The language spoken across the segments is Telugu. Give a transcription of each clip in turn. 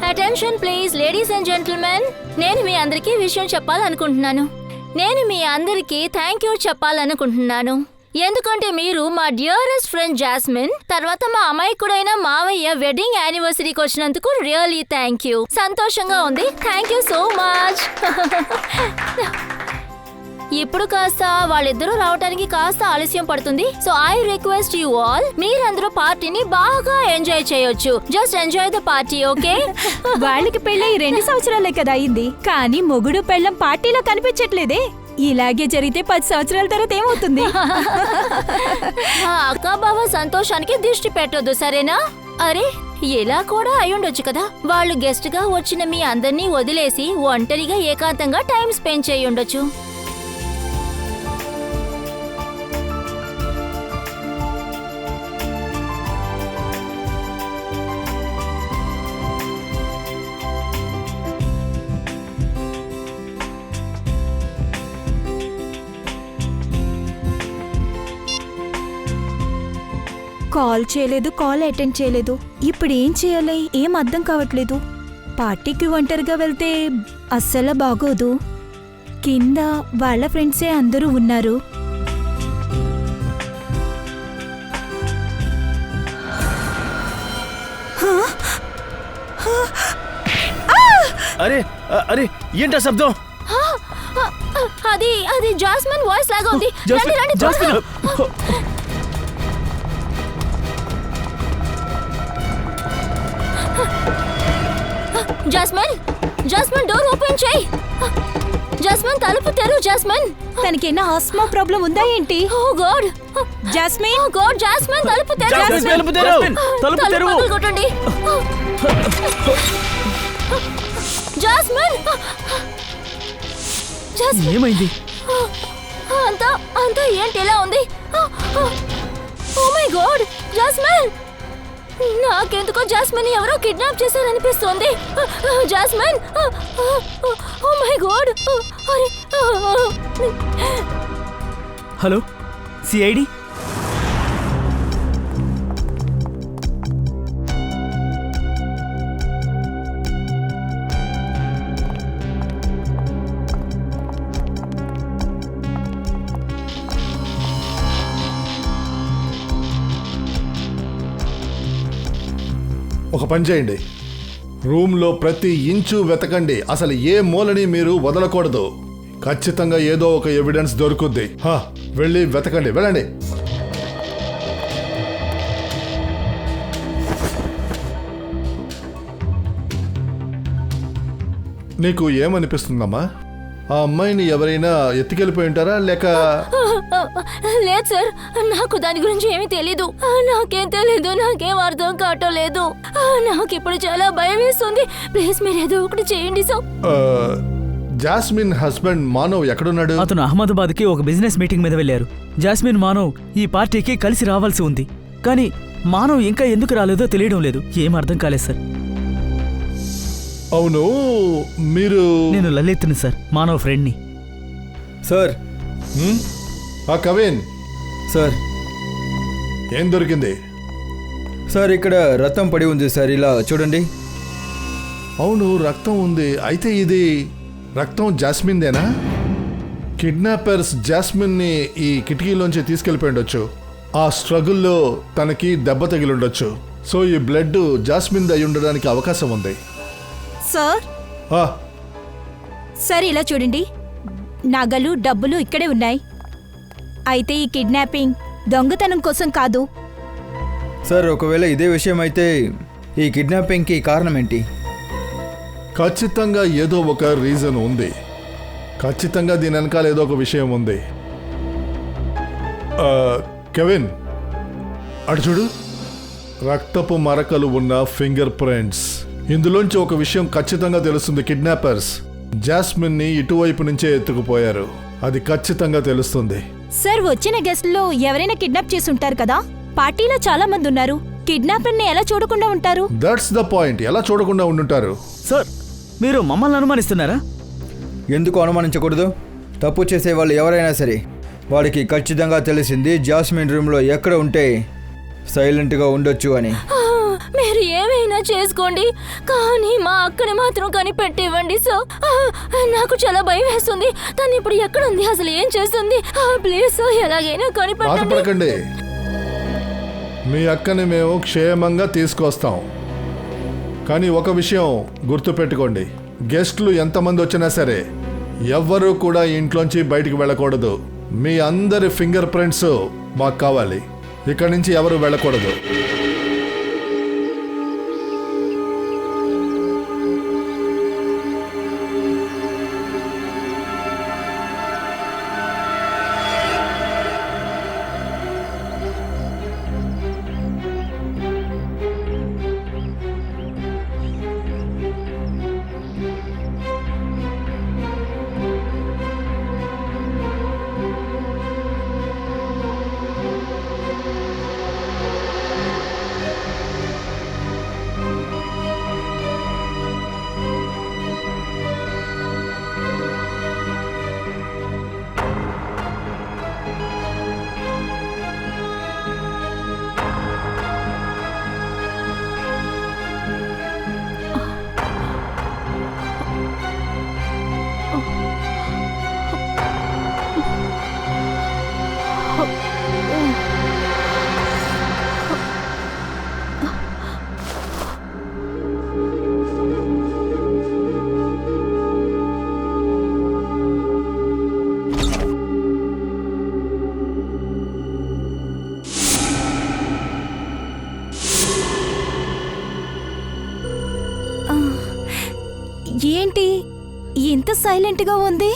Attention please ladies and gentlemen, నేను మీ అందరికీ విషయం చెప్పాలనుకుంటున్నాను. నేను మీ అందరికీ థ్యాంక్ యూ చెప్పాలనుకుంటున్నాను. ఎందుకంటే మీరు మా డియరెస్ట్ ఫ్రెండ్ జాస్మిన్ తర్వాత మా అమాయకుడైన మావయ్య వెడ్డింగ్ యానివర్సరీకి వచ్చినందుకు రియల్లీ థ్యాంక్ యూ. సంతోషంగా ఉంది. Thank you so much. ఇప్పుడు కాస్త వాళ్ళిద్దరూ రావడానికి కాస్త ఆలస్యం పడుతుంది. So I request you all, మీరందరూ పార్టీని బాగా ఎంజాయ్ చేయొచ్చు. Just enjoy the party, okay? వాళ్ళకి పెళ్ళై 2 సంవత్సరాలే కదా అయింది, కానీ మొగుడు పెళ్ళం పార్టీలో కనిపించట్లేదే. ఇలాగే జరిగితే 10 సంవత్సరాల తర్వాత ఏమవుతుంది? అక్క బావ సంతోషానికి దిష్టి పెట్టొద్దు, సరేనా? అరే ఇలా కూడా అయ్యుండొచ్చు కదా. వాళ్ళు గెస్ట్ గా వచ్చిన మీ అందరినీ వదిలేసి ఒంటరిగా ఏకాంతంగా టైం స్పెండ్ చేయి ఉండొచ్చు. కాల్ చేయలేదు, కాల్ అటెండ్ చేయలేదు. ఇప్పుడు ఏం చేయాలి? ఏం అర్థం కావట్లేదు. పార్టీకి ఒంటరిగా వెళ్తే అస్సలు బాగోదు. కింద వాళ్ళ ఫ్రెండ్సే అందరూ ఉన్నారు. అరే అరే ఏంటా శబ్దం? అది అది జాస్మిన్ వాయిస్ లాగా ఉంది. జాస్మిన్, జాస్మిన్ డోర్ ఓపెన్ చేయి. జాస్మిన్ తలుపు తెరు. జాస్మిన్, తనకేనా ఆస్మా ప్రాబ్లం ఉందా ఏంటి? ఓ గాడ్, జాస్మిన్, ఓ గాడ్, జాస్మిన్ తలుపు తెరు. తలుపు తెరు, తలుపు తెరు. కొట్టండి. జాస్మిన్, జాస్మిన్ ఏమైంది? అంతా అంతా ఏంటి ఇలా ఉంది? ఓ మై గాడ్, జాస్మిన్, నాకెందుకో జాస్మిన్ ఎవరో కిడ్నాప్ చేశారనిపిస్తోంది. Jasmine, oh my god. Hello CID, ఒక పని చేయండి, రూమ్లో ప్రతి ఇంచు వెతకండి. అసలు ఏ మూలని మీరు వదలకూడదు. ఖచ్చితంగా ఏదో ఒక ఎవిడెన్స్ దొరుకుద్ది. వెళ్ళి వెతకండి, వెళ్ళండి. నీకు ఏమనిపిస్తుందమ్మా? ఆ అమ్మాయిని ఎవరైనా ఎత్తుకెళ్ళిపోయి ఉంటారా లేక? లేదు సార్, నాకు దాని గురించి ఏమీ తెలీదు. నాకేం తెలీదు, నాకేం అర్థం కావటం లేదు. నాకు ఇప్పుడు చాలా భయం వేస్తుంది. ప్లీజ్ మీరు ఏదో ఒకటి చేయండి సార్. జాస్మిన్ హస్బెండ్ మానవ్ ఎక్కడున్నాడు? అతను అహ్మదాబాద్ కి ఒక బిజినెస్ మీటింగ్ మీద వెళ్లారు. జాస్మిన్ మానవ్ ఈ పార్టీకి కలిసి రావాల్సి ఉంది, కానీ మానవ్ ఇంకా ఎందుకు రాలేదో తెలియడం లేదు. ఏం అర్థం కాలేదు సార్. అవును, మీరు? నేను లలిత్ని సార్, మానవ్ ఫ్రెండ్ని. సార్. కవిన్ సార్. ఏం దొరికింది? సార్ ఇక్కడ రక్తం పడి ఉంది సార్, ఇలా చూడండి. అవును, రక్తం ఉంది. అయితే ఇది రక్తం జాస్మిన్దేనా? కిడ్నాపర్స్ జాస్మిన్ని ఈ కిటికీలోంచి తీసుకెళ్ళిపోయి ఉండొచ్చు. ఆ స్ట్రగుల్లో తనకి దెబ్బ తగిలి ఉండొచ్చు. సో ఈ బ్లడ్ జాస్మిన్ అయి ఉండడానికి అవకాశం ఉంది. సార్, సార్ ఇలా చూడండి, నగలు డబ్బులు ఇక్కడే ఉన్నాయి. అయితే ఈ కిడ్నాపింగ్ దొంగతనం కోసం కాదు. సార్ ఒకవేళ ఇదే విషయం అయితే ఈ కిడ్నాపింగ్కి కారణం ఏంటి? ఖచ్చితంగా ఏదో ఒక రీజన్ ఉంది. ఖచ్చితంగా దీని వెనకాల ఏదో ఒక విషయం ఉంది. కెవిన్, అటు చూడు, రక్తపు మరకలు ఉన్న ఫింగర్ ప్రింట్స్. ఇందులోంచి ఒక విషయం ఖచ్చితంగా తెలుస్తుంది. కిడ్నాపర్స్ జాస్మిన్ని ఇటువైపు నుంచే ఎత్తుకుపోయారు. అది ఖచ్చితంగా తెలుస్తుంది. సార్, వచ్చిన గెస్ట్లో ఎవరైనా కిడ్నాప్ చేసి ఉంటారు కదా. పార్టీలో చాలా మంది ఉన్నారు. కిడ్నాపర్ని ఎలా చూడకుండా ఉంటారు? That's the point. ఎలా చూడకుండా ఉండుంటారు? సార్, మీరు మమ్మల్ని అనుమానిస్తున్నారా? ఎందుకు అనుమానించకూడదు? తప్పు చేసే వాళ్ళు ఎవరైనా సరే వాడికి ఖచ్చితంగా తెలిసింది జాస్మిన్ రూమ్లో ఎక్కడ ఉంటే సైలెంట్గా ఉండొచ్చు అని. మీరు ఏమైనా చేసుకోండి, కానీ మా అక్కని మాత్రం కనిపెట్టివ్వండి సార్. నాకు చాలా భయం వేస్తుంది. తను ఇప్పుడు ఎక్కడ ఉంది, అసలు ఏం చేస్తుంది? ప్లీజ్ సార్, ఎలాగైనా కనిపెట్టండి. బాధపడకండి, మీ అక్కని మేము క్షేమంగా తీసుకొస్తాం. కానీ ఒక విషయం గుర్తుపెట్టుకోండి, గెస్ట్లు ఎంతమంది వచ్చినా సరే ఎవ్వరూ కూడా ఇంట్లోంచి బయటికి వెళ్ళకూడదు. మీ అందరి ఫింగర్ ప్రింట్స్ మాకు కావాలి. ఇక్కడి నుంచి ఎవరు వెళ్ళకూడదు. ఏంటి ఇంత సైలెంట్గా ఉంది?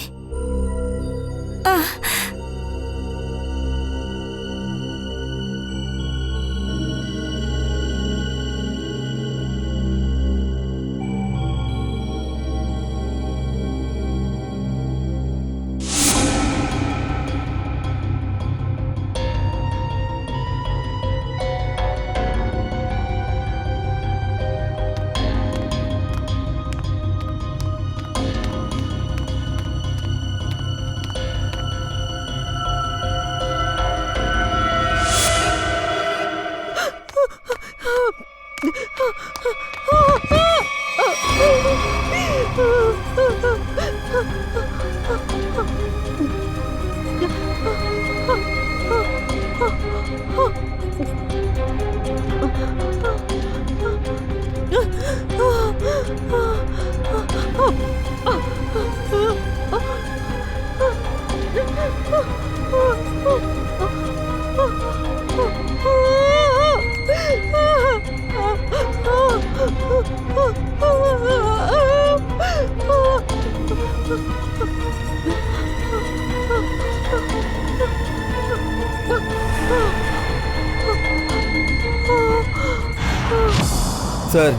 సార్,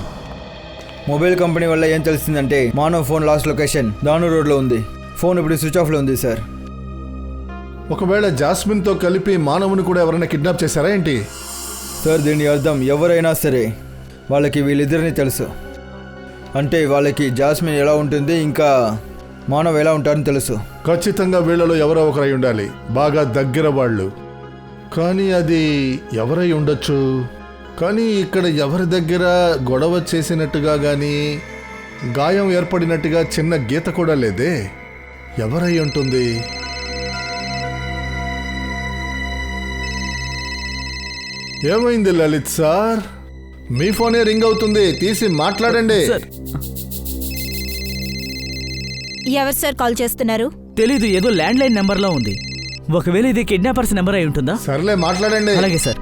మొబైల్ కంపెనీ వల్ల ఏం తెలిసిందంటే మానవ్ ఫోన్ లాస్ట్ లొకేషన్ దాను రోడ్లో ఉంది. ఫోన్ ఇప్పుడు స్విచ్ ఆఫ్లో ఉంది సార్. ఒకవేళ జాస్మిన్తో కలిపి మానవుని కూడా ఎవరైనా కిడ్నాప్ చేశారా ఏంటి? సార్, దీని అర్థం ఎవరైనా సరే వాళ్ళకి వీళ్ళిద్దరిని తెలుసు. అంటే వాళ్ళకి జాస్మిన్ ఎలా ఉంటుంది, ఇంకా మానవ్ ఎలా ఉంటారని తెలుసు. ఖచ్చితంగా వీళ్ళలో ఎవరో ఒకరై ఉండాలి, బాగా దగ్గర వాళ్ళు. కానీ అది ఎవరై ఉండొచ్చు? కానీ ఇక్కడ ఎవరి దగ్గర గొడవ చేసినట్టుగా కానీ గాయం ఏర్పడినట్టుగా చిన్న గీత కూడా లేదే. ఎవరై ఉంటుంది? ఏమైంది లలిత్ సార్? మీ ఫోనే రింగ్ అవుతుంది, తీసి మాట్లాడండి. ఎవరు సార్ కాల్ చేస్తున్నారు? తెలీదు, ఏదో ల్యాండ్ లైన్ నెంబర్లో ఉంది. ఒకవేళ ఇది కిడ్నాపర్స్ నెంబర్ అయి ఉంటుందా? సర్లే మాట్లాడండి. అలాగే సార్.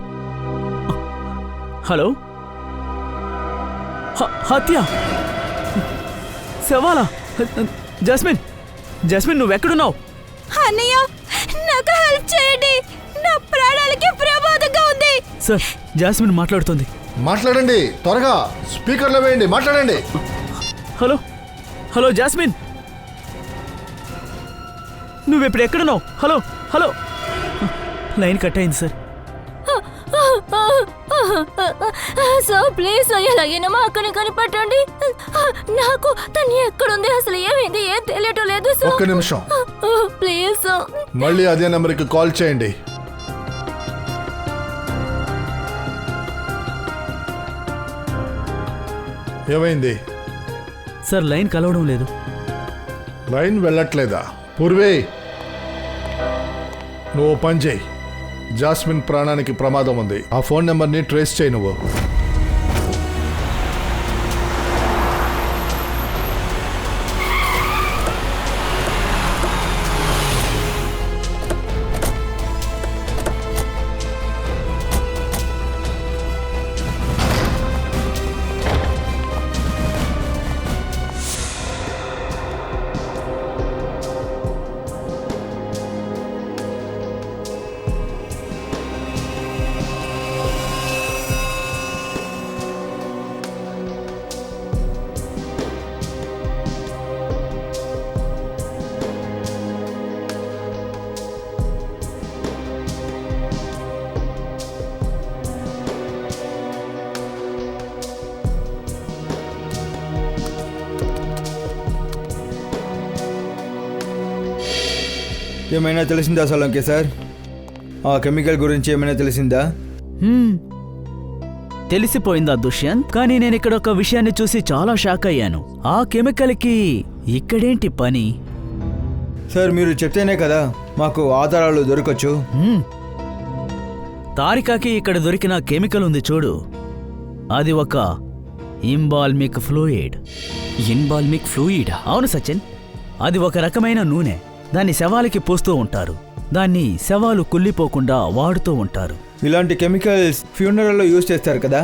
హలో, హత్య, శవాలా? Jasmine, jasmine నువ్వెక్కడున్నావు? అన్నయ్య, నాకు హెల్ప్ చేయండి, నా ప్రాణాలకి ప్రమాదంగా ఉంది. సార్, జాస్మిన్ మాట్లాడుతుంది. మాట్లాడండి, త్వరగా స్పీకర్లో వేయండి, మాట్లాడండి. హలో, హలో జాస్మిన్, నువ్వెప్పుడు ఎక్కడున్నావు? Hello, hello. లైన్ కట్ అయింది సార్. సార్ ప్లీజ్, ఎలాగైనా మా అక్కని కనిపెట్టండి. నాకు తను ఎక్కడుంది, అసలు ఏమైంది, ఏం తెలియటం లేదు సార్. ఒక్క నిమిషం, ప్లీజ్ సార్. మళ్ళీ అదే నెంబర్కి కాల్ చేయండి. 1 ఏమైంది? సార్ లైన్ కలవడం లేదు. లైన్ వెళ్ళట్లేదా? పూర్వే, నువ్వు పని చేయి. జాస్మిన్ ప్రాణానికి ప్రమాదం ఉంది. ఆ ఫోన్ నెంబర్ని ట్రేస్ చేయి నువ్వు. ఏమైనా తెలిసిందా సోలంకి సార్? ఆ కెమికల్ గురించి ఏమైనా తెలిసిందా? తెలిసిపోయిందా దుష్యంత్? కానీ నేను ఇక్కడ ఒక విషయాన్ని చూసి చాలా షాక్ అయ్యాను. ఆ కెమికల్కి ఇక్కడేంటి పని? సార్ మీరు చెప్తేనే కదా మాకు ఆధారాలు దొరకచ్చు. తారికాకి ఇక్కడ దొరికిన కెమికల్ ఉంది చూడు, అది ఒక ఇంబాల్మిక్ ఫ్లూయిడ్. ఇన్బాల్మిక్ ఫ్లూయిడా? అవును సచిన్, అది ఒక రకమైన నూనె. దాన్ని శవాలకి పూస్తూ ఉంటారు. దాన్ని శవాలు కుళ్ళిపోకుండా వాడుతూ ఉంటారు. ఇలాంటి కెమికల్స్ ఫ్యూనరల్లో యూజ్ చేస్తారు కదా?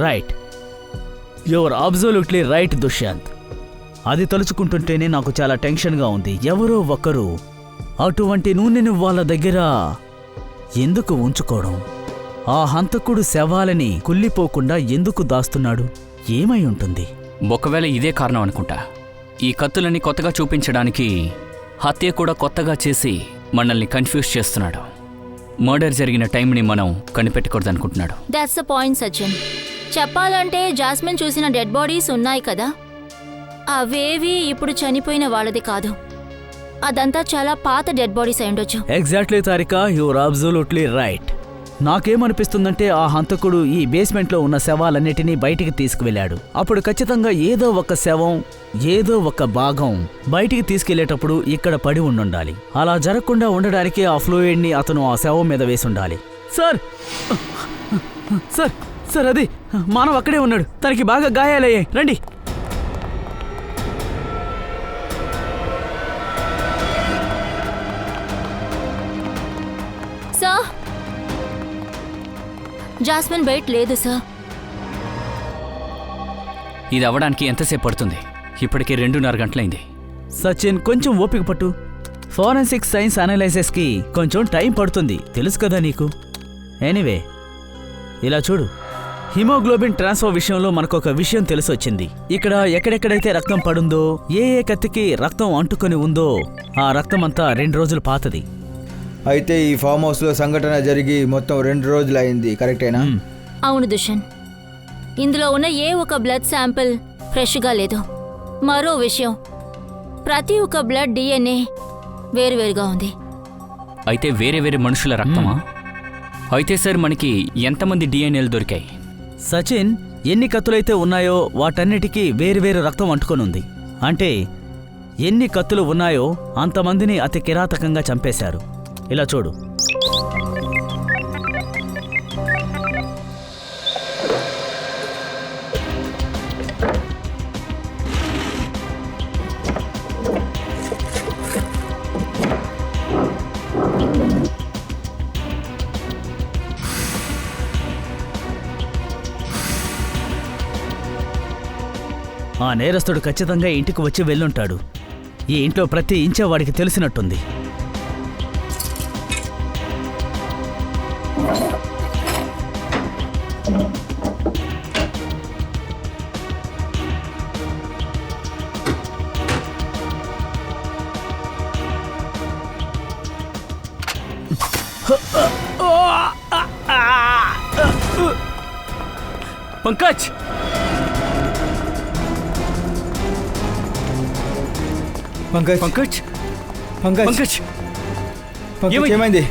Right, your absolutely right Dushyant. అది తలుచుకుంటుంటేనే నాకు చాలా టెన్షన్గా ఉంది. ఎవరో ఒకరు అటువంటి నూనెను వాళ్ళ దగ్గర ఎందుకు ఉంచుకోవడం? ఆ హంతకుడు శవాలని కుళ్ళిపోకుండా ఎందుకు దాస్తున్నాడు? ఏమై ఉంటుంది? ఒకవేళ ఇదే కారణం అనుకుంటా. ఈ కత్తులని కొత్తగా చూపించడానికి హత్య కూడా కొత్తగా చేసి మనల్ని కన్ఫ్యూజ్ చేస్తున్నాడు. మర్డర్ జరిగిన టైంని మనం కనిపెట్టకూడదనుకుంటున్నాడు. That's the point Sachin. చెప్పాలంటే జాస్మిన్ చూసిన డెడ్ బాడీస్ ఉన్నాయి కదా, అవేవి ఇప్పుడు చనిపోయిన వాళ్ళది కాదు. అదంతా చాలా పాత డెడ్ బాడీస్ అయి ఉండొచ్చు. Exactly Tarika, your absolutely right. నాకేమనిపిస్తుందంటే ఆ హంతకుడు ఈ బేస్మెంట్లో ఉన్న శవాలన్నిటినీ బయటికి తీసుకువెళ్ళాడు. అప్పుడు ఖచ్చితంగా ఏదో ఒక శవం, ఏదో ఒక భాగం బయటికి తీసుకెళ్లేటప్పుడు ఇక్కడ పడి ఉండాలి. అలా జరగకుండా ఉండడానికి ఆ ఫ్లూయిడ్ని అతను ఆ శవం మీద వేసి ఉండాలి. సార్ సార్ సార్ అది మానవ్ అక్కడే ఉన్నాడు. తనకి బాగా గాయాలయ్యాయి. రండి. సార్, జాస్మిన్ బయట లేదు సార్. ఇది అవ్వడానికి ఎంతసేపు పడుతుంది? ఇప్పటికే 2:30 గంటలైంది. సచిన్, కొంచెం ఓపిక పట్టు. ఫోరెన్సిక్ సైన్స్ అనాలైసిస్కి కొంచెం టైం పడుతుంది, తెలుసు కదా నీకు. ఎనీవే, ఇలా చూడు, హిమోగ్లోబిన్ ట్రాన్స్ఫర్ విషయంలో మనకొక విషయం తెలిసొచ్చింది. ఇక్కడ ఎక్కడెక్కడైతే రక్తం పడుందో, ఏ కత్తికి రక్తం అంటుకొని ఉందో ఆ రక్తం అంతా 2 రోజులు పాతది. అయితే ఈ ఫామ్ హౌస్లో సంఘటన జరిగి మొత్తం 2 రోజులు అయింది, కరెక్టేనా? అవును దుష్యంత్, ఇందులో ఉన్న ఏ ఒక బ్లడ్ శాంపిల్ ఫ్రెష్గా లేదు. మరో విషయం, ప్రతి ఒక్క బ్లడ్ DNA వేరువేరుగా ఉంది. అయితే వేరే వేరే మనుషుల రక్తమా? అయితే సార్ మనకి ఎంతమంది DNAలు దొరికాయి? సచిన్, ఎన్ని కత్తులైతే ఉన్నాయో వాటన్నిటికీ వేరువేరు రక్తం అంటుకొనుంది. అంటే ఎన్ని కత్తులు ఉన్నాయో అంతమందిని అతి కిరాతకంగా చంపేశారు. ఇలా చూడు. ఆ నేరస్తుడు ఖచ్చితంగా ఇంటికి వచ్చి వెళ్ళుంటాడు. ఈ ఇంట్లో ప్రతి ఇంచే వాడికి తెలిసినట్టుంది. పంకజ్, పంకజ్ పంకజ్, పంకజ్ పంకజ్, పంకజ్ ఏమైంది?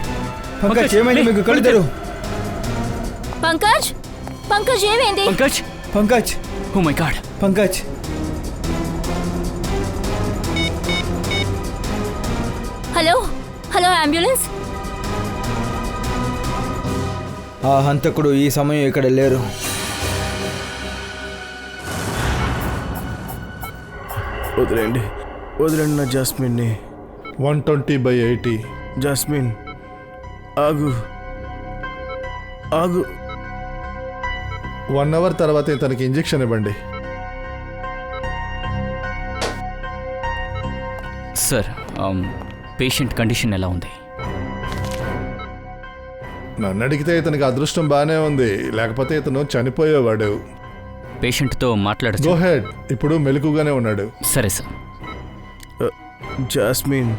పంకజ్ ఏమైంది? మీకు కళ్ళు తెరు. పంకజ్, పంకజ్ ఏమైంది? Pankaj, Pankaj, oh my God. Pankaj. Hello hello ambulance. ఆ హంతకుడు ఈ సమయం ఇక్కడ లేరు. వదిలేండి నా జాస్మిన్ని. 120/80. జాస్మిన్ ఆగు. 1 అవర్ తర్వాత ఇతనికి ఇంజెక్షన్ ఇవ్వండి. సార్, పేషెంట్ కండిషన్ ఎలా ఉంది? నన్ను అడిగితే ఇతనికి అదృష్టం బాగానే ఉంది, లేకపోతే ఇతను చనిపోయేవాడు. పేషెంట్తో మాట్లాడచ్చు. Go head. ఇప్పుడు మెలకుగానే ఉన్నాడు. సరే సార్. జాస్మిన్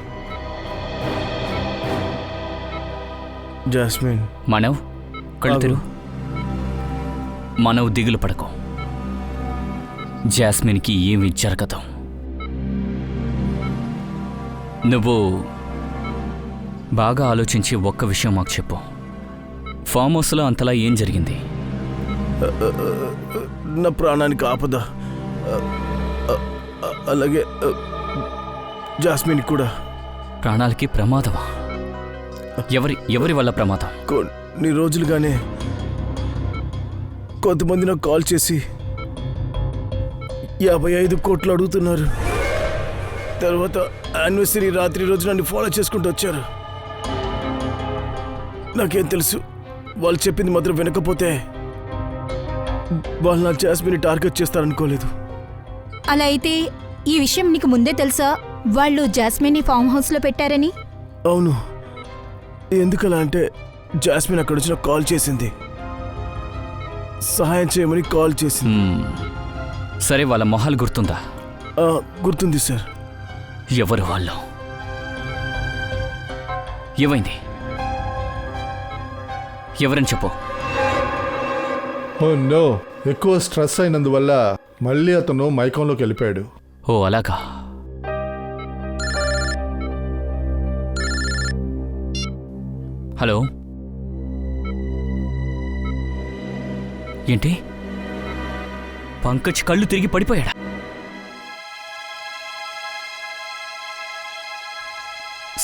మనవ్ కళ్ళు తెరు. మనవ్ దిగులు పడకు. జాస్మిన్కి ఏమి జరగదు. నువ్వు బాగా ఆలోచించి ఒక్క విషయం మాకు చెప్పు. ఫామ్ హౌస్లో అంతలా ఏం జరిగింది? నా ప్రాణానికి ఆపద, అలాగే జాస్మిన్ కూడా. ప్రాణాలకి ప్రమాదమా? ఎవరి వల్ల ప్రమాదం? కొన్ని రోజులుగానే కొంతమంది నాకు కాల్ చేసి 55 కోట్లు అడుగుతున్నారు. తర్వాత యానివర్సరీ రాత్రి రోజు నన్ను ఫాలో చేసుకుంటూ వచ్చారు. నాకేం తెలుసు, వాళ్ళు చెప్పింది మాత్రం వినకపోతే వాళ్ళు నా జాస్మిన్ని టార్గెట్ చేస్తారనుకోలేదు. అలా అయితే ఈ విషయం నీకు ముందే తెలుసా, వాళ్ళు జాస్మిన్ని ఫామ్ హౌస్లో పెట్టారని? అవును. ఎందుకలా అంటే జాస్మిన్ అక్కడ వచ్చి నాకు కాల్ చేసింది, సహాయం చేయమని కాల్ చేసింది. సరే, వాళ్ళ మొహాలు గుర్తుందా? గుర్తుంది సార్. ఎవరు వాళ్ళు? ఏమైంది? ఎవరని చెప్పు. ఓ నో, ఎక్కువ స్ట్రెస్ అయినందువల్ల మళ్ళీ అతను మైకంలోకి వెళ్ళిపోయాడు. ఓ అలాగా. హలో, ఏంటి? పంకజ్ కళ్ళు తిరిగి పడిపోయాడా?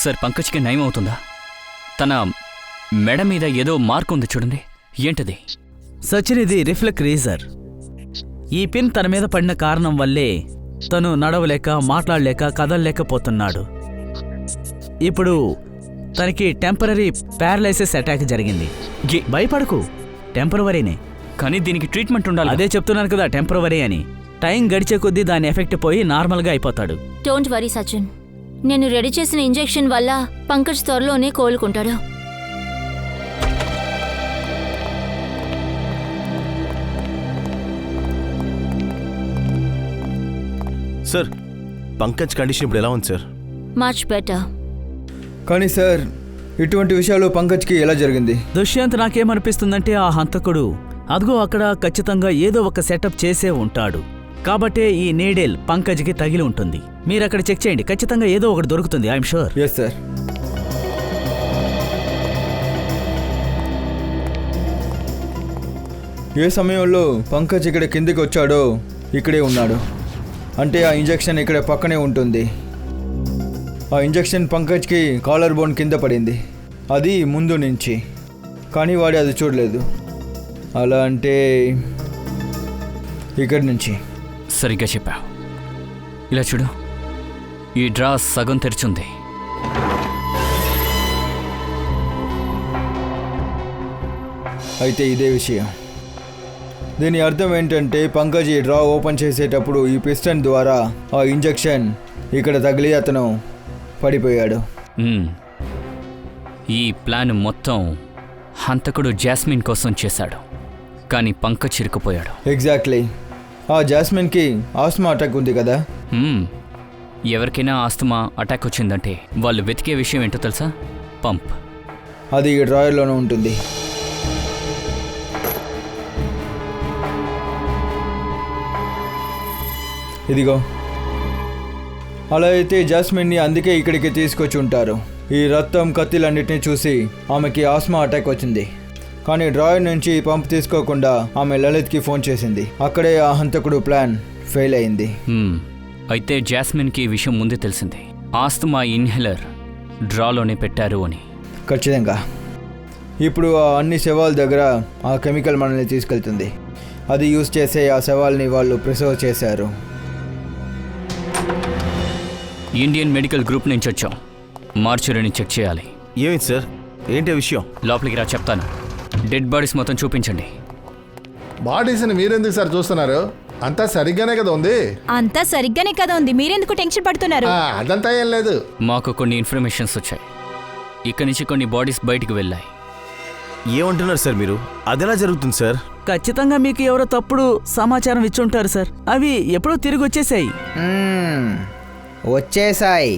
సార్, పంకజ్కి నయం అవుతుందా? తన మెడ మీద ఏదో మార్క్ ఉంది చూడండి, ఏంటది? సచిన్, ఇది రిఫ్లెక్రేజర్. ఈ పిన్ తన మీద పడిన కారణం వల్లే తను నడవలేక, మాట్లాడలేక, కదలలేకపోతున్నాడు. ఇప్పుడు తనకి టెంపరరీ ప్యారలైసిస్ అటాక్ జరిగింది. భయపడకు, టెంపరవరీనే. కానీ దీనికి ట్రీట్మెంట్ ఉండాలి. అదే చెప్తున్నాను కదా, టెంపరవరీ అని. టైం గడిచే కొద్దీ దాని ఎఫెక్ట్ పోయి నార్మల్గా అయిపోతాడు. డోంట్ వరీ సచిన్, నేను రెడీ చేసిన ఇంజెక్షన్ వల్ల పంకజ్ త్వరలోనే కోలుకుంటాడు. సార్, పంకజ్ కండిషన్ ఇప్పుడు ఎలా ఉంది సార్? Much better. కానీ సార్, ఇటువంటి విషయాలు పంకజ్కి ఎలా జరిగింది? దుష్యంత్, నాకేమనిపిస్తుందంటే ఆ హంతకుడు అదిగో అక్కడ ఖచ్చితంగా ఏదో ఒక సెటప్ చేసే ఉంటాడు. కాబట్టే ఈ నీడెల్ పంకజ్కి తగిలి ఉంటుంది. మీరు అక్కడ చెక్ చేయండి, ఖచ్చితంగా ఏదో ఒకటి దొరుకుతుంది. I'm sure. Yes sir. ఏ సమయంలో పంకజ్ ఇక్కడ కిందికి వచ్చాడో ఇక్కడే ఉన్నాడు. అంటే ఆ ఇంజెక్షన్ ఇక్కడ పక్కనే ఉంటుంది. ఆ ఇంజెక్షన్ పంకజ్కి కాలర్ బోన్ కింద పడింది, అది ముందు నుంచి. కానీ వాడు అది చూడలేదు. అలా అంటే ఇక్కడి నుంచి. సరిగ్గా చెప్పావు. ఇలా చూడు, ఈ డ్రా సగం తెరిచుంది. అయితే ఇదే విషయం. దీని అర్థం ఏంటంటే పంకజ్ ఈ డ్రా ఓపెన్ చేసేటప్పుడు ఈ పిస్టన్ ద్వారా ఆ ఇంజెక్షన్ ఇక్కడ తగిలి అతను పడిపోయాడు. ఈ ప్లాన్ మొత్తం హంతకుడు జాస్మిన్ కోసం చేశాడు, కానీ పంకజ్ చిరుకుపోయాడు. ఎగ్జాక్ట్లీ. ఆ జాస్మిన్కి ఆస్మా అటాక్ ఉంది కదా. ఎవరికైనా ఆస్తమా అటాక్ వచ్చిందంటే వాళ్ళు వెతికే విషయం ఏంటో తెలుసా? పంప్. అది ఈ డ్రాయర్లోనే ఉంటుంది. ఇదిగో. అలా అయితే జాస్మిన్ని అందుకే ఇక్కడికి తీసుకొచ్చి ఉంటారు. ఈ రక్తం, కత్తిలన్నిటినీ చూసి ఆమెకి ఆస్మా అటాక్ వచ్చింది. కానీ డ్రాయర్ నుంచి పంప్ తీసుకోకుండా ఆమె లలిత్కి ఫోన్ చేసింది. అక్కడే ఆ హంతకుడు ప్లాన్ ఫెయిల్ అయింది. అయితే జాస్మిన్కి ఈ విషయం ముందే తెలిసింది. ఆస్తమా ఇన్హేలర్ డ్రాలోనే పెట్టారు అని. ఖచ్చితంగా. ఇప్పుడు ఆ అన్ని శవాల దగ్గర ఆ కెమికల్ మనల్ని తీసుకెళ్తుంది. అది యూజ్ చేసే ఆ శవాల్ని వాళ్ళు ప్రిసర్వ్ చేశారు. ఇండియన్ మెడికల్ గ్రూప్ నుంచి వచ్చాం. మార్చురీని చెక్ చేయాలి. ఏమైంది సార్? ఏంటి ఆ విషయం? లోపలికి రా, చెప్తాను. డెడ్ బాడీస్ మొత్తం చూపించండి. బాడీస్ని మీరెందుకు సార్ చూస్తున్నారు? అంతా సరిగ్గానే కదా ఉంది. అంతా సరిగ్గానే కదా ఉంది, మీరెందుకు టెన్షన్ పడుతున్నారు? అదంతా ఏం లేదు. మాకు కొన్ని ఇన్ఫర్మేషన్స్ వచ్చాయి. ఇక్కడి నుంచి కొన్ని బాడీస్ బయటికి వెళ్ళాయి. ఏమంటున్నారు సార్ మీరు? అదెలా జరుగుతుంది సార్? ఖచ్చితంగా మీకు ఎవరో తప్పుడు సమాచారం ఇచ్చుంటారు సార్. అవి ఎప్పుడో తిరిగి వచ్చేసాయి. వచ్చేసాయి.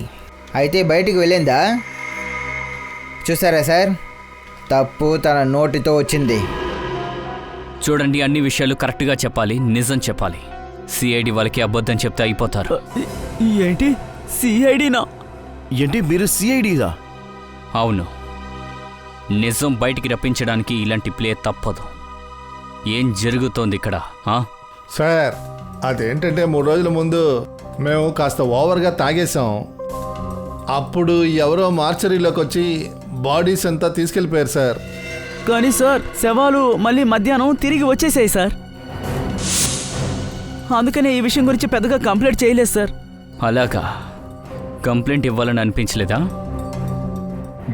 అయితే బయటికి వెళ్ళిందా? చూసారా సార్, తప్పు తన నోటితో వచ్చింది. చూడండి, అన్ని విషయాలు కరెక్ట్గా చెప్పాలి, నిజం చెప్పాలి. సిఐడి వాళ్ళకి అబద్ధం చెప్తే అయిపోతారు. ఏంటి సిఐడినా? ఏంటి మీరు సిఐడిగా? అవును, నిజం బయటికి రప్పించడానికి ఇలాంటి ప్లే తప్పదు. ఏం జరుగుతోంది ఇక్కడ? సార్ అదేంటంటే 3 రోజుల ముందు మేము కాస్త ఓవర్గా తాగేసాం. అప్పుడు ఎవరో మార్చరీలోకి వచ్చి బాడీస్ అంతా తీసుకెళ్ళిపోయారు సార్. కానీ సార్ శవాలు మళ్ళీ మధ్యాహ్నం తిరిగి వచ్చేసాయి సార్. అందుకనే ఈ విషయం గురించి పెద్దగా కంప్లైంట్ చేయలేదు సార్. అలాగా? కంప్లైంట్ ఇవ్వాలని అనిపించలేదా?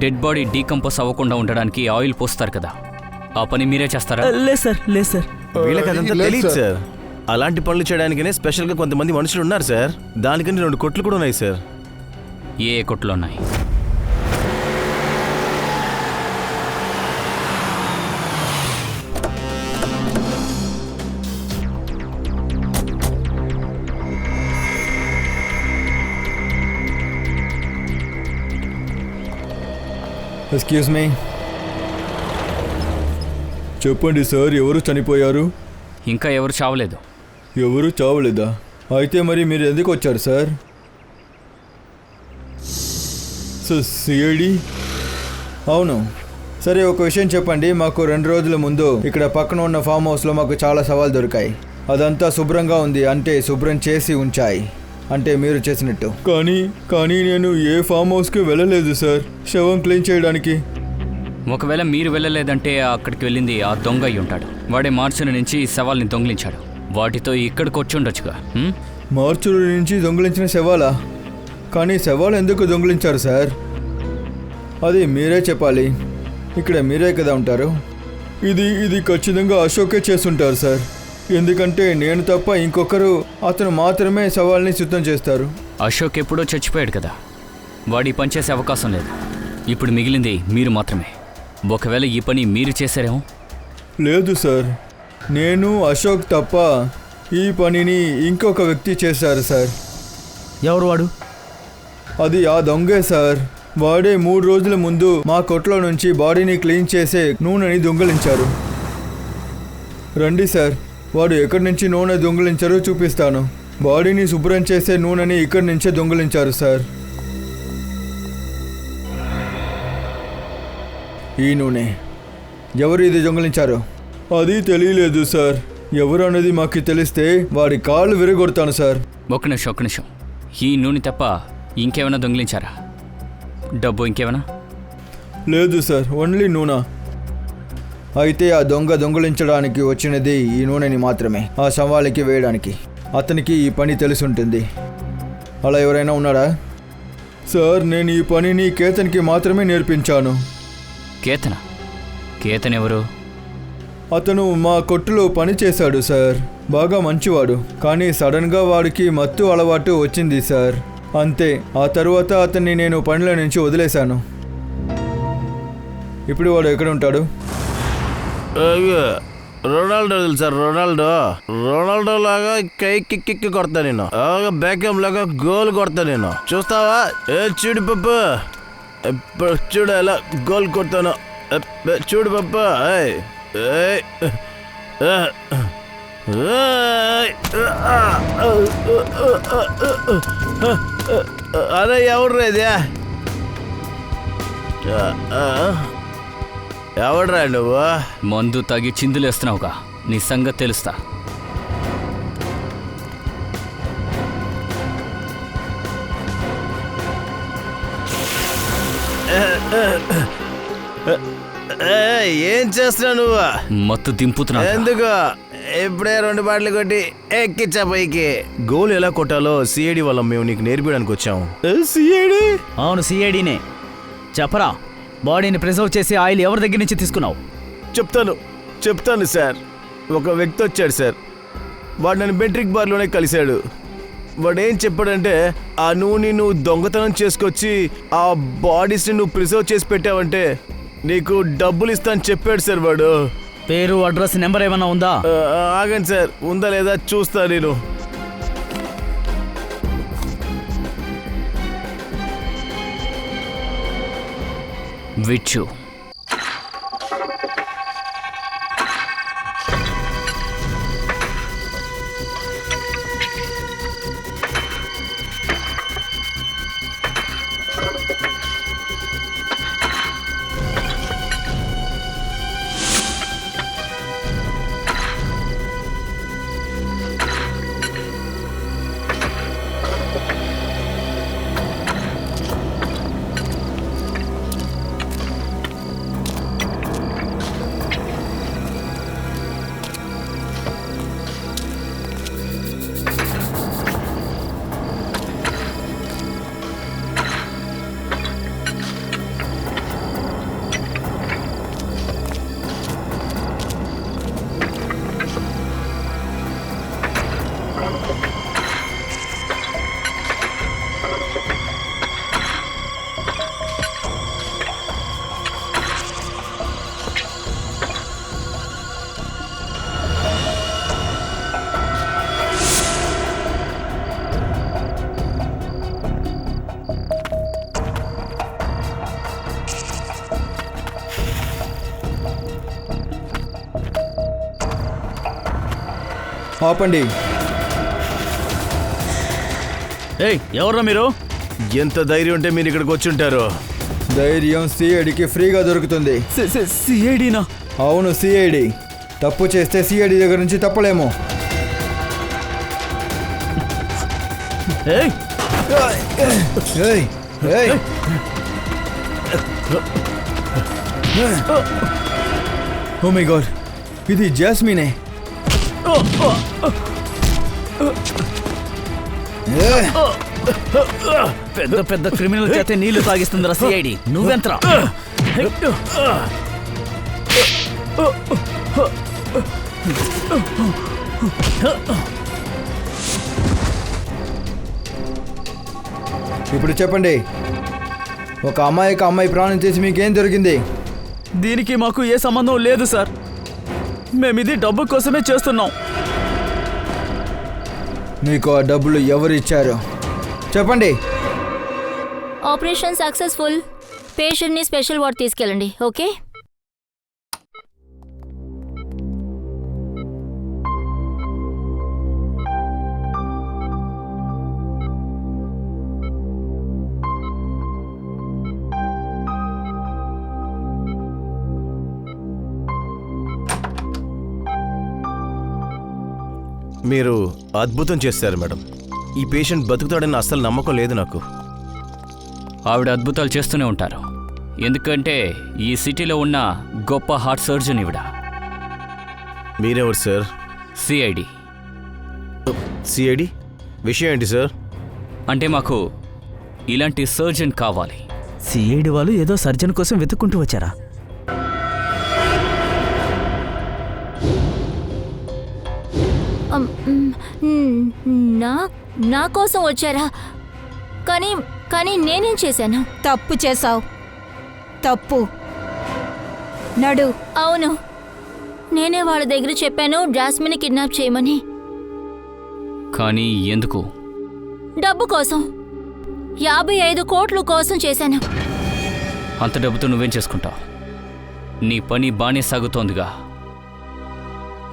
డెడ్ బాడీ డీకంపోజ్ అవ్వకుండా ఉండడానికి ఆయిల్ పోస్తారు కదా, ఆ పని మీరే చేస్తారా? లేదు సార్, లేదు సార్. వీళ్ళకి అదంతా లేదు తెలియదు సార్. సార్. అలాంటి పనులు చేయడానికనే స్పెషల్గా కొంతమంది మనుషులు ఉన్నారు సార్. దానికని 2 కొట్లు కూడా ఉన్నాయి సార్. ఏ కొట్లు ఉన్నాయి? Excuse me. చెప్పండి సార్, ఎవరు చనిపోయారు? ఇంకా ఎవరు చావలేదు. ఎవరు చావలేదా? అయితే మరి మీరు ఎందుకు వచ్చారు సార్? సిఐడి? అవును. సరే, ఒక విషయం చెప్పండి. మాకు 2 రోజుల ముందు ఇక్కడ పక్కన ఉన్న ఫామ్ హౌస్లో మాకు చాలా సవాలు దొరికాయి. అదంతా శుభ్రంగా ఉంది, అంటే శుభ్రం చేసి ఉంచాయి, అంటే మీరు చేసినట్టు. కానీ నేను ఏ ఫామ్ హౌస్కి వెళ్ళలేదు సార్ శవం క్లీన్ చేయడానికి. ఒకవేళ మీరు వెళ్ళలేదంటే అక్కడికి వెళ్ళింది ఆ దొంగ అయి ఉంటాడు. వాడే మార్చురి నుంచి శవాల్ని దొంగిలించాడు. వాటితో ఇక్కడికి వచ్చి ఉండొచ్చుగా. మార్చురి నుంచి దొంగిలించిన శవాలా? కానీ శవాలు ఎందుకు దొంగిలించారు సార్? అది మీరే చెప్పాలి. ఇక్కడ మీరే కదా ఉంటారు. ఇది ఖచ్చితంగా అశోకే చేస్తుంటారు సార్. ఎందుకంటే నేను తప్ప ఇంకొకరు, అతను మాత్రమే శవాల్ని శుద్ధం చేస్తారు. అశోక్ ఎప్పుడో చచ్చిపోయాడు కదా, వాడి పని చేసే అవకాశం లేదు. ఇప్పుడు మిగిలింది మీరు మాత్రమే. ఒకవేళ ఈ పని మీరు చేశారేమో? లేదు సార్, నేను అశోక్ తప్ప ఈ పనిని ఇంకొక వ్యక్తి చేశారు సార్. ఎవరు వాడు? అది ఆ దొంగే సార్. వాడే 3 రోజుల ముందు మా కొట్లో నుంచి బాడీని క్లీన్ చేసే నూనెని దొంగిలించారు. రండి సార్, వాడు ఎక్కడి నుంచి నూనె దొంగిలించారో చూపిస్తాను. బాడీని శుభ్రం చేసే నూనెని ఇక్కడి నుంచే దొంగిలించారు సార్. ఈ నూనె ఎవరు ఇది దొంగిలించారు? అది తెలియలేదు సార్. ఎవరు అనేది మాకు తెలిస్తే వాడి కాళ్ళు విరగొడతాను సార్. ఒక్క నిమిషం. ఈ నూనె తప్ప ఇంకేమైనా దొంగిలించారా? డబ్బు ఇంకేమైనా? లేదు సార్, ఓన్లీ నూనె. అయితే ఆ దొంగిలించడానికి వచ్చినది ఈ నూనెని మాత్రమే, ఆ శవాలకి వేయడానికి. అతనికి ఈ పని తెలుసుంటుంది. అలా ఎవరైనా ఉన్నాడా? సార్, నేను ఈ పనిని కేతన్కి మాత్రమే నేర్పించాను. కేతన్ ఎవరు? అతను మా కొట్టులో పని చేశాడు సార్. బాగా మంచివాడు. కానీ సడన్గా వాడికి మత్తు అలవాటు వచ్చింది సార్. అంతే. ఆ తర్వాత అతన్ని నేను పనిలో నుంచి వదిలేశాను. ఇప్పుడు వాడు ఎక్కడ ఉంటాడు? రొనాల్డో తెలుసా? రొనాల్డో లాగా కై కిక్కి కొడతా నేను. బేకం లాగా గోల్ కొడతా నేను. చూస్తావా? చూడు పప్పు, చూడు ఎలా గోల్ కొడతాను. చూడు పప్పు. అదే ఎవరు ఇదే? ఎవడ్రా నువ్వు? మందు తాగి చిందులేస్తున్నావుగా, నీ సంగతి తెలుస్తా. ఏం చేస్తున్నావు నువ్వు? మత్తు దింపుతున్నావు. ఎందుకు? ఇప్పుడే 2 బాటలు కొట్టి ఎక్కిచ్చా పైకి. గోల్ ఎలా కొట్టాలో సిఐడి వల్ల మేము నీకు నేర్పించడానికి వచ్చాము. సిఐడి? అవును, సిఐడినే. చెప్పరా, బాడీని ప్రిజర్వ్ చేసి ఆయిల్ ఎవరి దగ్గర నుంచి తీసుకున్నావు? చెప్తాను సార్. ఒక వ్యక్తి వచ్చాడు సార్. వాడు నన్ను బెంట్రిక్ బార్లోనే కలిశాడు. వాడు ఏం చెప్పాడంటే, ఆ నూనె నువ్వు దొంగతనం చేసుకొచ్చి ఆ బాడీస్ని నువ్వు ప్రిజర్వ్ చేసి పెట్టావంటే నీకు డబ్బులు ఇస్తా అని చెప్పాడు సార్ వాడు. పేరు, అడ్రస్, నెంబర్ ఏమైనా ఉందా? ఆగండి సార్, ఉందా లేదా చూస్తా నేను. విచ్చు, ఆపండి. ఏయ్, ఎవర్రా మీరు? ఎంత ధైర్యం ఉంటే మీరు ఇక్కడికి వచ్చి ఉంటారు? ధైర్యం సిఐడికి ఫ్రీగా దొరుకుతుంది. సిఐడినా? అవును, సిఐడి. తప్పు చేస్తే సిఐడి దగ్గర నుంచి తప్పలేము. ఏయ్, ఏయ్, ఏయ్. ఓ మై గాడ్, ఇది జాస్మినే. పెద్ద పెద్ద క్రిమినల్ చేతే నీళ్లు తాగిస్తుందిరా సిఐడి. నువ్వెంతరా? ఇప్పుడు చెప్పండి, ఒక అమ్మాయి ప్రాణం చేసి మీకేం దొరికింది? దీనికి మాకు ఏ సంబంధం లేదు సార్. మేమిది డబ్బు కోసమే చేస్తున్నాం. మీకు ఆ డబ్బులు ఎవరు ఇచ్చారు? చెప్పండి. Operation successful. పేషెంట్ని స్పెషల్ వార్డ్ తీసుకెళ్ళండి. ఓకే? మీరు అద్భుతం చేశారు మేడం. ఈ పేషెంట్ బతుకుతాడని అస్సలు నమ్మకం లేదు నాకు. ఆవిడ అద్భుతాలు చేస్తూనే ఉంటారు, ఎందుకంటే ఈ సిటీలో ఉన్న గొప్ప హార్ట్ సర్జన్ ఈవిడ. మీరెవరు సార్? సిఐడి. సిఐడి? విషయం ఏంటి సార్? అంటే మాకు ఇలాంటి సర్జన్ కావాలి. సిఐడి వాళ్ళు ఏదో సర్జన్ కోసం వెతుక్కుంటూ వచ్చారా? నా కోసం వచ్చారా? కానీ నేనేం చేశాను? తప్పు చేసావు. తప్పు. నడు. అవును, నేనే వాళ్ళ దగ్గర చెప్పాను జాస్మిన్ కిడ్నాప్ చేయమని. కానీ ఎందుకు? డబ్బు కోసం. 55 కోట్ల కోసం చేశాను. అంత డబ్బుతో నువ్వేం చేసుకుంటావు? నీ పని బానే సాగుతోందిగా.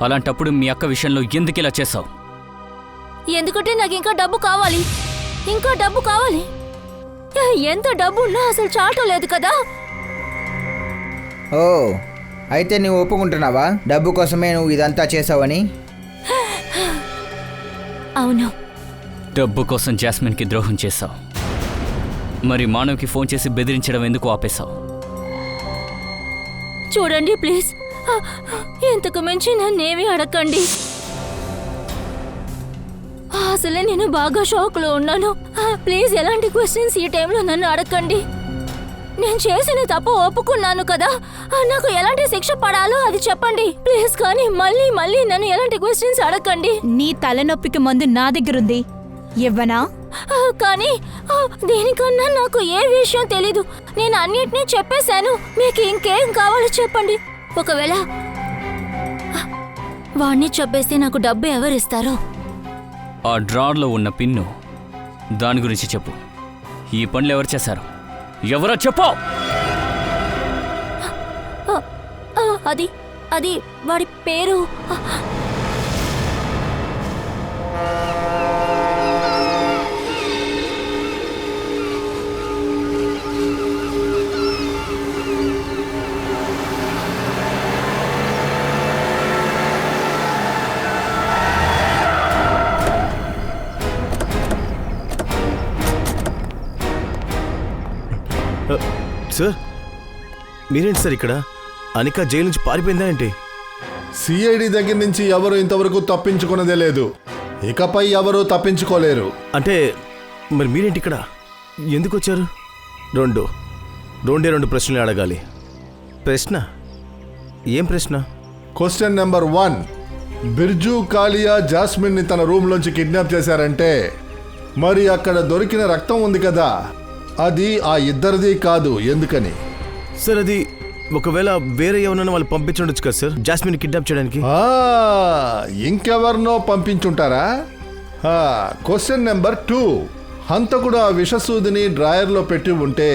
అలాంటప్పుడు మీ అక్క విషయంలో ఎందుకు ఇలా చేశావు? ఎందుకంటే నాకు ఇంకా డబ్బు కావాలి. ఎంత డబ్బు ఉన్నా అసలు చాటం లేదు కదా. ఓ, అయితే నువ్వు ఒప్పుకుంటున్నావా డబ్బు కోసమే నువ్వు ఇదంతా చేసావని? అవును. డబ్బు కోసం జాస్మిన్కి ద్రోహం చేశావు. మరి మానవ్కి ఫోన్ చేసి బెదిరించడం ఎందుకు ఆపేశావు? చూడండి ప్లీజ్, ఇంతకు మించి నన్నేమీ అడగండి. అసలే నేను బాగా షాక్లో ఉన్నాను. ప్లీజ్ ఎలాంటి క్వశ్చన్స్ ఈ టైంలో నన్ను అడగండి. నేను చేసిన తప్పు ఒప్పుకున్నాను కదా, నాకు ఎలాంటి శిక్ష పడాలో అది చెప్పండి ప్లీజ్. కానీ మళ్ళీ మళ్ళీ నన్ను ఎలాంటి క్వశ్చన్స్ అడగండి. నీ తలనొప్పికి మందు నా దగ్గరుంది, ఇవ్వనా? కానీ దీనికన్నా నాకు ఏ విషయం తెలీదు. నేను అన్నిటినీ చెప్పేశాను. మీకు ఇంకేం కావాలో చెప్పండి. ఒకవేళ వాణ్ణి చెప్పేస్తే నాకు డబ్బు ఎవరిస్తారో? ఆ డ్రార్లో ఉన్న పిన్ను, దాని గురించి చెప్పు. ఈ పనులు ఎవరు చేశారు? ఎవరో చెప్పు. అది అది వాడి పేరు సార్, మీరేంటి సార్ ఇక్కడ? అనిక జైలు నుంచి పారిపోయిందా ఏంటి? సిఐడి దగ్గర నుంచి ఎవరు ఇంతవరకు తప్పించుకున్నదే లేదు, ఇకపై ఎవరు తప్పించుకోలేరు. అంటే మరి మీరేంటి ఇక్కడ? ఎందుకు వచ్చారు? రెండు ప్రశ్నలు అడగాలి. ప్రశ్న? ఏం ప్రశ్న? క్వశ్చన్ నెంబర్ 1, బిర్జు కాలియా జాస్మిన్ని తన రూమ్లోంచి కిడ్నాప్ చేశారంటే మరి అక్కడ దొరికిన రక్తం ఉంది కదా, అది ఆ ఇద్దరిది కాదు, ఎందుకని? సార్ అది ఒకవేళ వేరే ఎవరైనా వాళ్ళు పంపించుండొచ్చు కదా సార్ జాస్మిన్ కిడ్నాప్ చేయడానికి. ఇంకెవరినో పంపించుంటారా? క్వశ్చన్ నెంబర్ 2, హంతకుడు ఆ విషసూదిని డ్రాయర్లో పెట్టి ఉంటే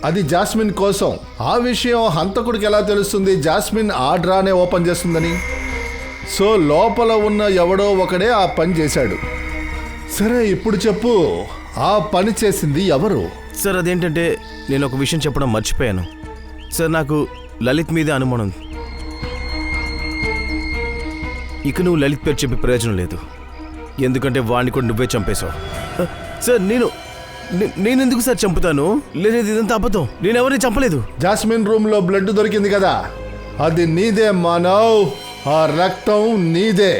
అది జాస్మిన్ కోసం. ఆ విషయం హంతకుడికి ఎలా తెలుస్తుంది జాస్మిన్ ఆ డ్రానే ఓపెన్ చేస్తుందని? సో లోపల ఉన్న ఎవడో ఒకడే ఆ పని చేశాడు. సరే ఇప్పుడు చెప్పు, ఆ పని చేసింది ఎవరు? సార్ అదేంటంటే నేను ఒక విషయం చెప్పడం మర్చిపోయాను సార్. నాకు లలిత్ మీదే అనుమానం. ఇక నువ్వు లలిత్ పేరు చెప్పి ప్రయోజనం లేదు, ఎందుకంటే వాడిని కూడా నువ్వే చంపేశావు. సార్ నేను ఎందుకు సార్ చంపుతాను? లేదు, ఇదంతా అబద్ధం. నేను ఎవరిని చంపలేదు. జాస్మిన్ రూమ్లో బ్లడ్ దొరికింది కదా, అది నీదే మానవ్. ఆ రక్తం నీదే.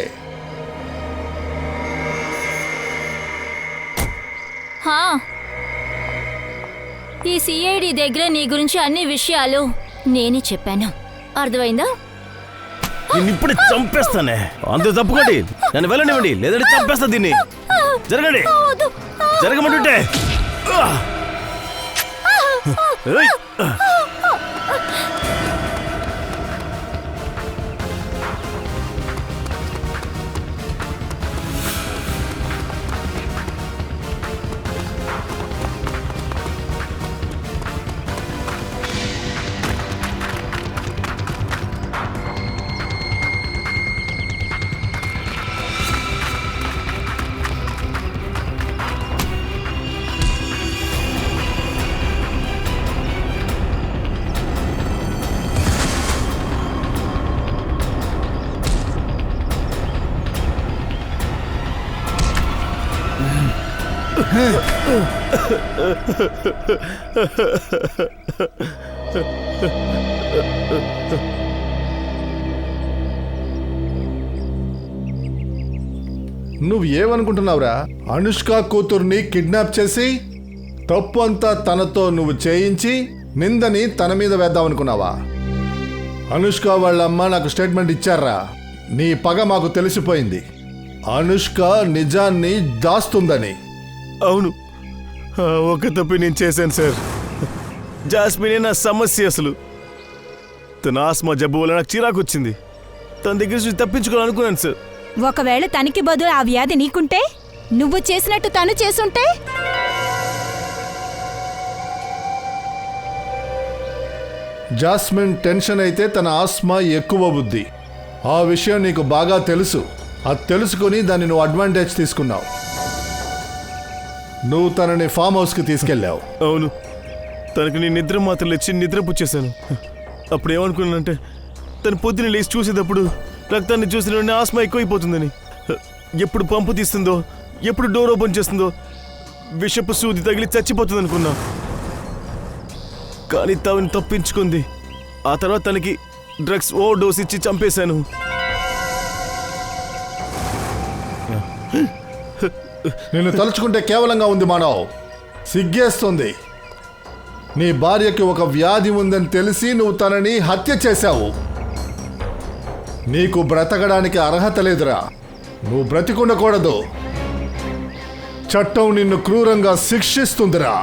ఈ సిఐడి దగ్గర నీ గురించి అన్ని విషయాలు నేనే చెప్పాను. అర్థమైందా? నేను ఇప్పుడు చంపేస్తానే. అందరూ తప్పుకోండి, నన్ను వెళ్ళనివ్వండి, లేదంటే చంపేస్తా దీన్ని. జరగండి, జరగమంటుంటే. నువ్వు ఏమనుకుంటున్నావురా? అనుష్క కూతుర్ని కిడ్నాప్ చేసి తప్పు అంతా తనతో నువ్వు చేయించి నిందని తన మీద వేద్దామనుకున్నావా? అనుష్క వాళ్ళ అమ్మ నాకు స్టేట్మెంట్ ఇచ్చారా, నీ పగ మాకు తెలిసిపోయింది. అనుష్క నిజాన్ని దాస్తుందని. అవును, ఒక తప్పు నేను చేశాను సార్. జాస్మినే నా సమస్య. అసలు తన ఆస్మా జబ్బు వల్ల నాకు చిరాకు వచ్చింది. తన దగ్గర నుంచి తప్పించుకోవాలనుకున్నాను సార్. ఒకవేళ తనకి బదులు ఆ వ్యాధి నీకుంటే, నువ్వు చేసినట్టు తను చేసుంటే? జాస్మిన్ టెన్షన్ అయితే తన ఆస్మా ఎక్కువ బుద్ధి. ఆ విషయం నీకు బాగా తెలుసు. అది తెలుసుకుని దాన్ని నువ్వు అడ్వాంటేజ్ తీసుకున్నావు. నువ్వు తనని ఫామ్ హౌస్కి తీసుకెళ్ళావు. అవును, తనకి నేను నిద్ర మాత్రలు ఇచ్చి నిద్ర పుచ్చేశాను. అప్పుడు ఏమనుకున్నానంటే తను పొద్దున లేచి చూసేటప్పుడు రక్తాన్ని చూసిన వెంటనే ఆస్మా ఎక్కువైపోతుందని, ఎప్పుడు పంపు తీస్తుందో, ఎప్పుడు డోర్ ఓపెన్ చేస్తుందో విషపు సూది తగిలి చచ్చిపోతుంది అనుకున్నా. కానీ తనని తప్పించుకుంది. ఆ తర్వాత తనకి డ్రగ్స్ ఓవర్ డోస్ ఇచ్చి చంపేశాను. నిన్ను తలుచుకుంటే కేవలంగా ఉంది మానవ్, సిగ్గేస్తుంది. నీ భార్యకి ఒక వ్యాధి ఉందని తెలిసి నువ్వు తనని హత్య చేశావు. నీకు బ్రతకడానికి అర్హత లేదురా, నువ్వు బ్రతికుండకూడదు. చట్టం నిన్ను క్రూరంగా శిక్షిస్తుందిరా.